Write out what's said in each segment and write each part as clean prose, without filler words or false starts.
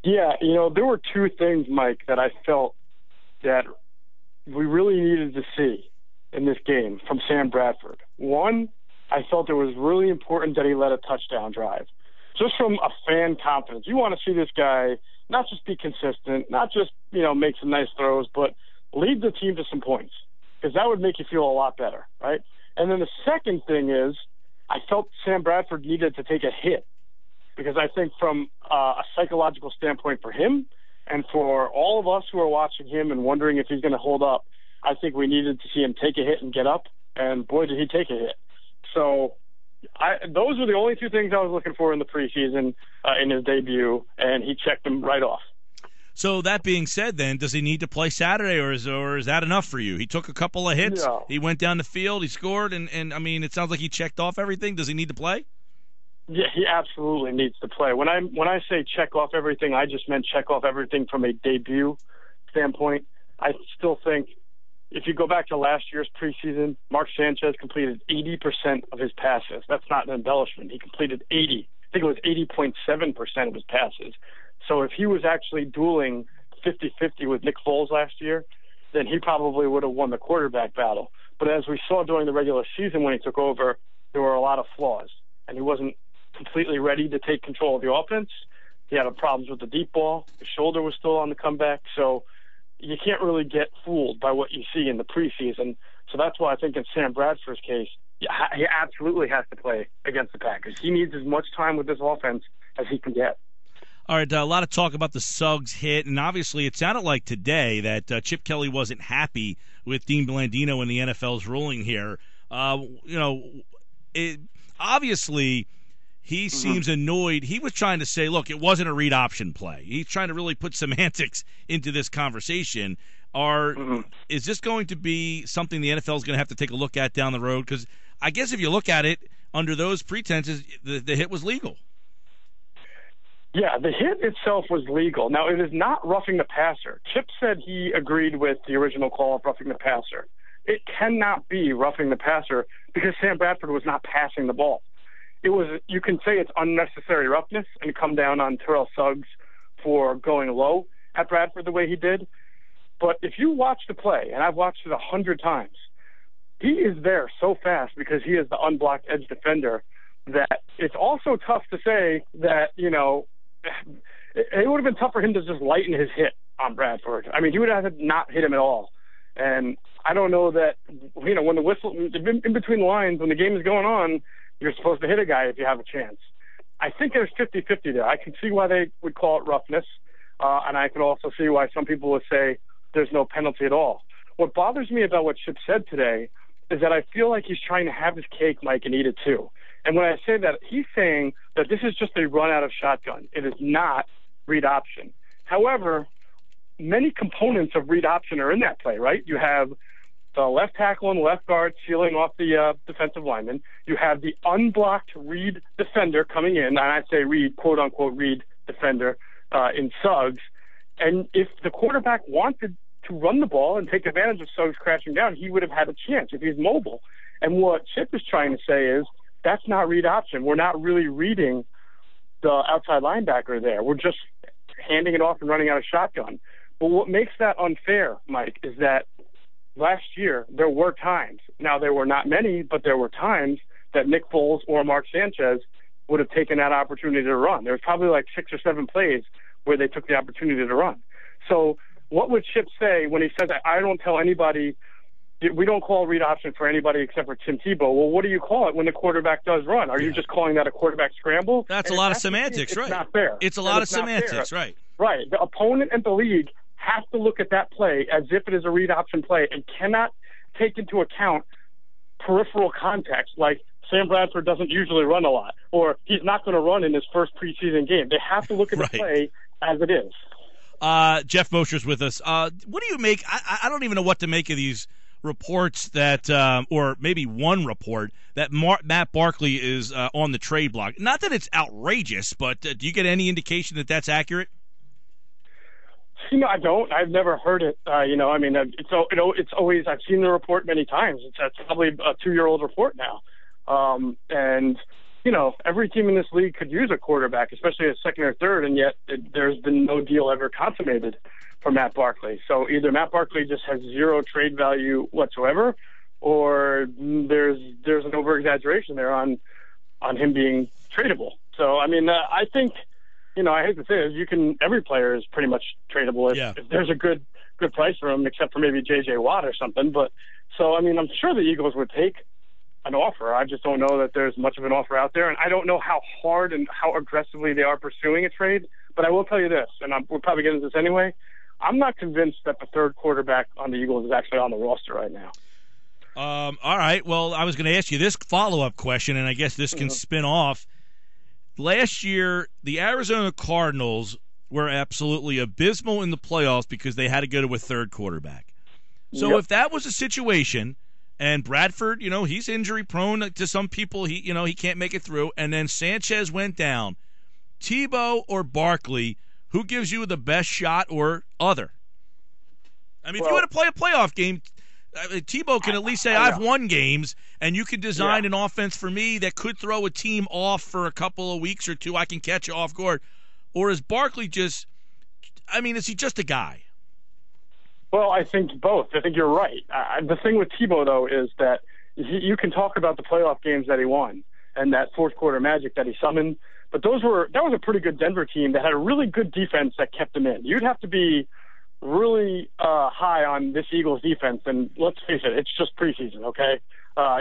Yeah, there were two things, Mike, that I felt that we really needed to see in this game from Sam Bradford. One, I felt it was really important that he led a touchdown drive. Just from a fan confidence. You want to see this guy not just be consistent, not just, make some nice throws, but lead the team to some points, because that would make you feel a lot better, right? And then the second thing is I felt Sam Bradford needed to take a hit, because I think from a psychological standpoint for him and for all of us who are watching him and wondering if he's going to hold up, I think we needed to see him take a hit and get up, and boy, did he take a hit. So those were the only two things I was looking for in the preseason in his debut, and he checked them right off. So that being said, then, does he need to play Saturday, or is that enough for you? He took a couple of hits. Yeah. He went down the field. He scored, and I mean, it sounds like he checked off everything. Does he need to play? Yeah, he absolutely needs to play. When I say check off everything, I just meant check off everything from a debut standpoint. I still think if you go back to last year's preseason, Mark Sanchez completed 80% of his passes. That's not an embellishment. He completed 80. I think it was 80.7% of his passes. So if he was actually dueling 50-50 with Nick Foles last year, then he probably would have won the quarterback battle. But as we saw during the regular season when he took over, there were a lot of flaws, and he wasn't completely ready to take control of the offense. He had problems with the deep ball. His shoulder was still on the comeback. So you can't really get fooled by what you see in the preseason. So that's why I think in Sam Bradford's case, he absolutely has to play against the Packers. He needs as much time with this offense as he can get. All right, a lot of talk about the Suggs hit, and obviously it sounded like today that Chip Kelly wasn't happy with Dean Blandino and the NFL's ruling here. Obviously he seems annoyed. He was trying to say, look, it wasn't a read option play. He's trying to really put semantics into this conversation. Is this going to be something the NFL is going to have to take a look at down the road? Because I guess if you look at it under those pretenses, the hit was legal. Yeah, the hit itself was legal. Now, it is not roughing the passer. Chip said he agreed with the original call of roughing the passer. It cannot be roughing the passer because Sam Bradford was not passing the ball. You can say it's unnecessary roughness and come down on Terrell Suggs for going low at Bradford the way he did. But if you watch the play, and I've watched it 100 times, he is there so fast because he is the unblocked edge defender that it's also tough to say that, it would have been tough for him to just lighten his hit on Bradford. I mean, he would have not hit him at all. And I don't know that, when the whistle, in between the lines, when the game is going on, you're supposed to hit a guy if you have a chance. I think there's 50-50 there. I can see why they would call it roughness, and I can also see why some people would say there's no penalty at all. What bothers me about what Chip said today is that I feel like he's trying to have his cake, Mike, and eat it too. And when I say that, he's saying that this is just a run out of shotgun. It is not read option. However, many components of read option are in that play, right? You have the left tackle and left guard sealing off the defensive lineman. You have the unblocked read defender coming in, and I say read, quote-unquote read defender in Suggs. And if the quarterback wanted to run the ball and take advantage of Suggs crashing down, he would have had a chance if he's mobile. And what Chip is trying to say is that's not read option. We're not really reading the outside linebacker there. We're just handing it off and running out of shotgun. But what makes that unfair, Mike, is that last year there were times, now there were not many, but there were times that Nick Foles or Mark Sanchez would have taken that opportunity to run. There was probably like 6 or 7 plays where they took the opportunity to run. So what would Chip say when he says, I don't tell anybody, we don't call read option for anybody except for Tim Tebow? Well, what do you call it when the quarterback does run? Are you just calling that a quarterback scramble? That's a lot of semantics, right? It's not fair. It's a lot of semantics, right? Right. The opponent and the league have to look at that play as if it is a read option play and cannot take into account peripheral context, like Sam Bradford doesn't usually run a lot, or he's not going to run in his first preseason game. They have to look at the play as it is. Geoff Mosher's with us. What do you make? I don't even know what to make of these reports that, or maybe one report, that Matt Barkley is on the trade block. Not that it's outrageous, but do you get any indication that that's accurate? I don't. I've never heard it. It's always, I've seen the report many times. It's probably a 2-year-old report now. And, every team in this league could use a quarterback, especially a second or third, and yet there's been no deal ever consummated for Matt Barkley. So either Matt Barkley just has zero trade value whatsoever, or there's an over-exaggeration there on him being tradable. So, I mean, I think, I hate to say it, every player is pretty much tradable if there's a good price for him, except for maybe J.J. Watt or something. But so, I mean, I'm sure the Eagles would take an offer. I just don't know that there's much of an offer out there, and I don't know how hard and how aggressively they are pursuing a trade. But I will tell you this, and we'll probably get into this anyway, I'm not convinced that the third quarterback on the Eagles is actually on the roster right now. All right. Well, I was going to ask you this follow-up question, and I guess this can spin off. Last year, the Arizona Cardinals were absolutely abysmal in the playoffs because they had to go to a third quarterback. So if that was a situation, and Bradford, he's injury-prone to some people, he can't make it through, and then Sanchez went down, Tebow or Barkley, who gives you the best shot or other? I mean, if you want to play a playoff game, Tebow can at least say, I've won games, and you can design an offense for me that could throw a team off for a couple of weeks or two. I can catch you off guard. Or is Barkley is he just a guy? Well, I think both. I think you're right. The thing with Tebow, though, is that you can talk about the playoff games that he won and that fourth quarter magic that he summoned, but that was a pretty good Denver team that had a really good defense that kept him in. You'd have to be really high on this Eagles defense, and let's face it, it's just preseason, okay?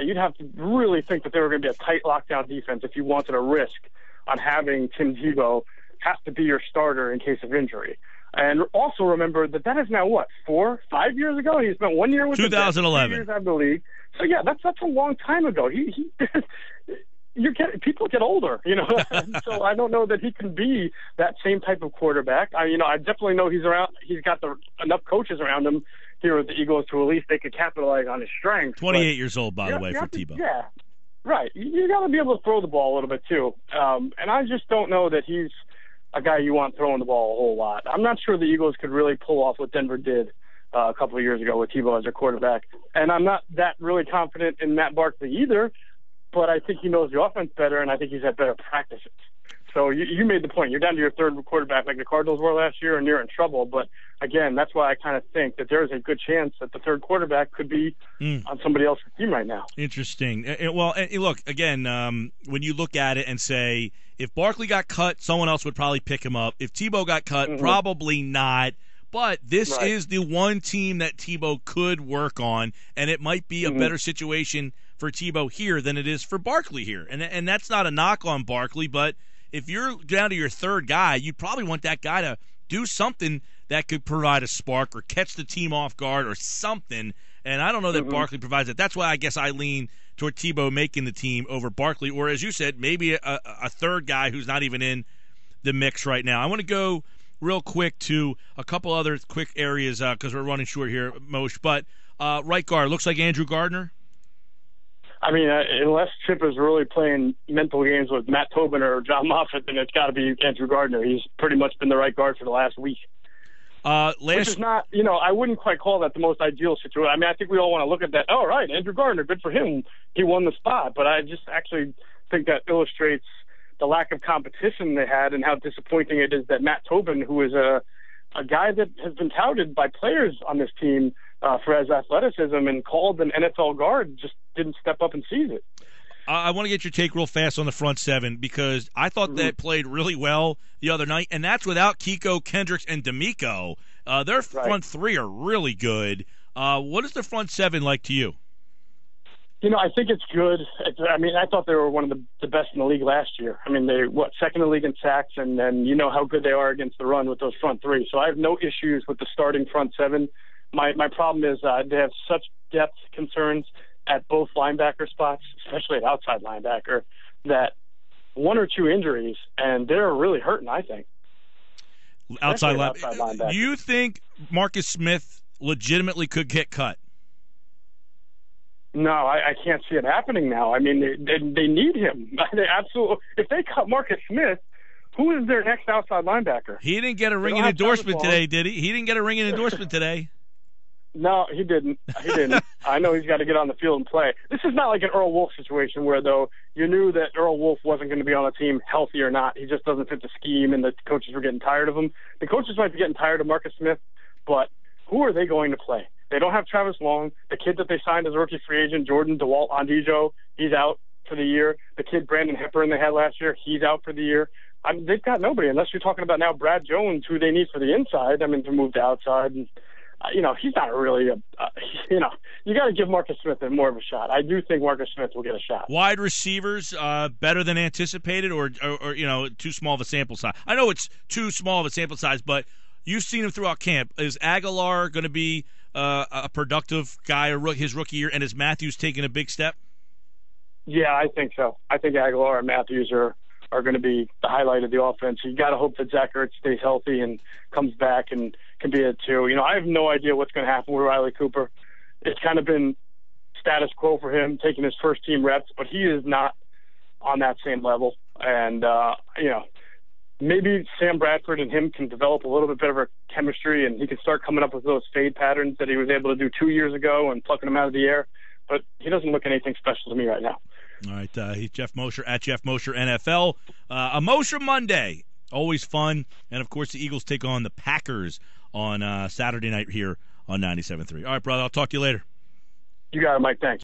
You'd have to really think that they were going to be a tight lockdown defense if you wanted to risk on having Tim Tebow have to be your starter in case of injury. And also remember that is now, 5 years ago? He spent 1 year with 2011. 2 years out of the league. So, yeah, that's a long time ago. People get older, So I don't know that he can be that same type of quarterback. I definitely know he's got enough coaches around him here at the Eagles to at least they could capitalize on his strengths. 28 years old, by the way, for Tebow. Yeah, right. You got to be able to throw the ball a little bit too. And I just don't know that he's a guy you want throwing the ball a whole lot. I'm not sure the Eagles could really pull off what Denver did a couple of years ago with Tebow as their quarterback. And I'm not that really confident in Matt Barkley either, but I think he knows the offense better, and I think he's had better practices. So you made the point. You're down to your third quarterback like the Cardinals were last year, and you're in trouble. But, again, that's why I kind of think that there's a good chance that the third quarterback could be on somebody else's team right now. Interesting. Well, look, again, when you look at it and say, if Barkley got cut, someone else would probably pick him up. If Tebow got cut, probably not. But this is the one team that Tebow could work on, and it might be a better situation for Tebow here than it is for Barkley here. And that's not a knock on Barkley, but if you're down to your third guy, you probably want that guy to do something that could provide a spark or catch the team off guard or something. And I don't know that Barkley provides it. That's why I guess I lean toward Tebow making the team over Barkley, or as you said, maybe a third guy who's not even in the mix right now. I want to go real quick to a couple other quick areas because we're running short here, Moshe. But right guard, looks like Andrew Gardner. I mean, unless Chip is really playing mental games with Matt Tobin or John Moffitt, then it's got to be Andrew Gardner. He's pretty much been the right guard for the last week. Which is not, I wouldn't quite call that the most ideal situation. I mean, I think we all want to look at that. Oh, right, Andrew Gardner, good for him. He won the spot. But I just actually think that illustrates the lack of competition they had and how disappointing it is that Matt Tobin, who is a guy that has been touted by players on this team for his athleticism and called an NFL guard, just didn't step up and seize it. I want to get your take real fast on the front seven because I thought they played really well the other night, and that's without Kiko, Kendricks, and D'Amico. Their front three are really good. What is the front seven like to you? I think it's good. I thought they were one of the best in the league last year. I mean, second in the league in sacks, and then you know how good they are against the run with those front three. So I have no issues with the starting front seven. My problem is they have such depth concerns at both linebacker spots, especially at outside linebacker, that one or two injuries, and they're really hurting, I think. Outside linebacker. Do you think Marcus Smith legitimately could get cut? No, I can't see it happening now. I mean, they need him. They absolutely. If they cut Marcus Smith, who is their next outside linebacker? He didn't get a ringing endorsement today, did he? He didn't get a ringing endorsement today. No, he didn't. I know he's got to get on the field and play. This is not like an Earl Wolf situation where, though, you knew that Earl Wolf wasn't going to be on the team, healthy or not. He just doesn't fit the scheme, and the coaches were getting tired of him. The coaches might be getting tired of Marcus Smith, but who are they going to play? They don't have Travis Long. The kid that they signed as a rookie free agent, Jordan DeWalt Ondijo, he's out for the year. The kid Brandon Hepburn they had last year, he's out for the year. They've got nobody, unless you're talking about now Brad Jones, who they need for the inside, to move to outside. And he's not really you got to give Marcus Smith more of a shot. I do think Marcus Smith will get a shot. Wide receivers, better than anticipated, or too small of a sample size? I know it's too small of a sample size, but you've seen him throughout camp. Is Aguilar going to be a productive guy his rookie year, and is Matthews taking a big step? Yeah, I think so. I think Aguilar and Matthews are going to be the highlight of the offense. You got to hope that Zach Ertz stays healthy and comes back and can be it too. I have no idea what's going to happen with Riley Cooper. It's kind of been status quo for him, taking his first team reps, but he is not on that same level. And, maybe Sam Bradford and him can develop a little bit better chemistry, and he can start coming up with those fade patterns that he was able to do 2 years ago and plucking them out of the air. But he doesn't look anything special to me right now. All right, he's Geoff Mosher at Geoff Mosher NFL. A Mosher Monday, always fun. And, of course, the Eagles take on the Packers on Saturday night here on 97.3. All right, brother, I'll talk to you later. You got it, Mike. Thanks.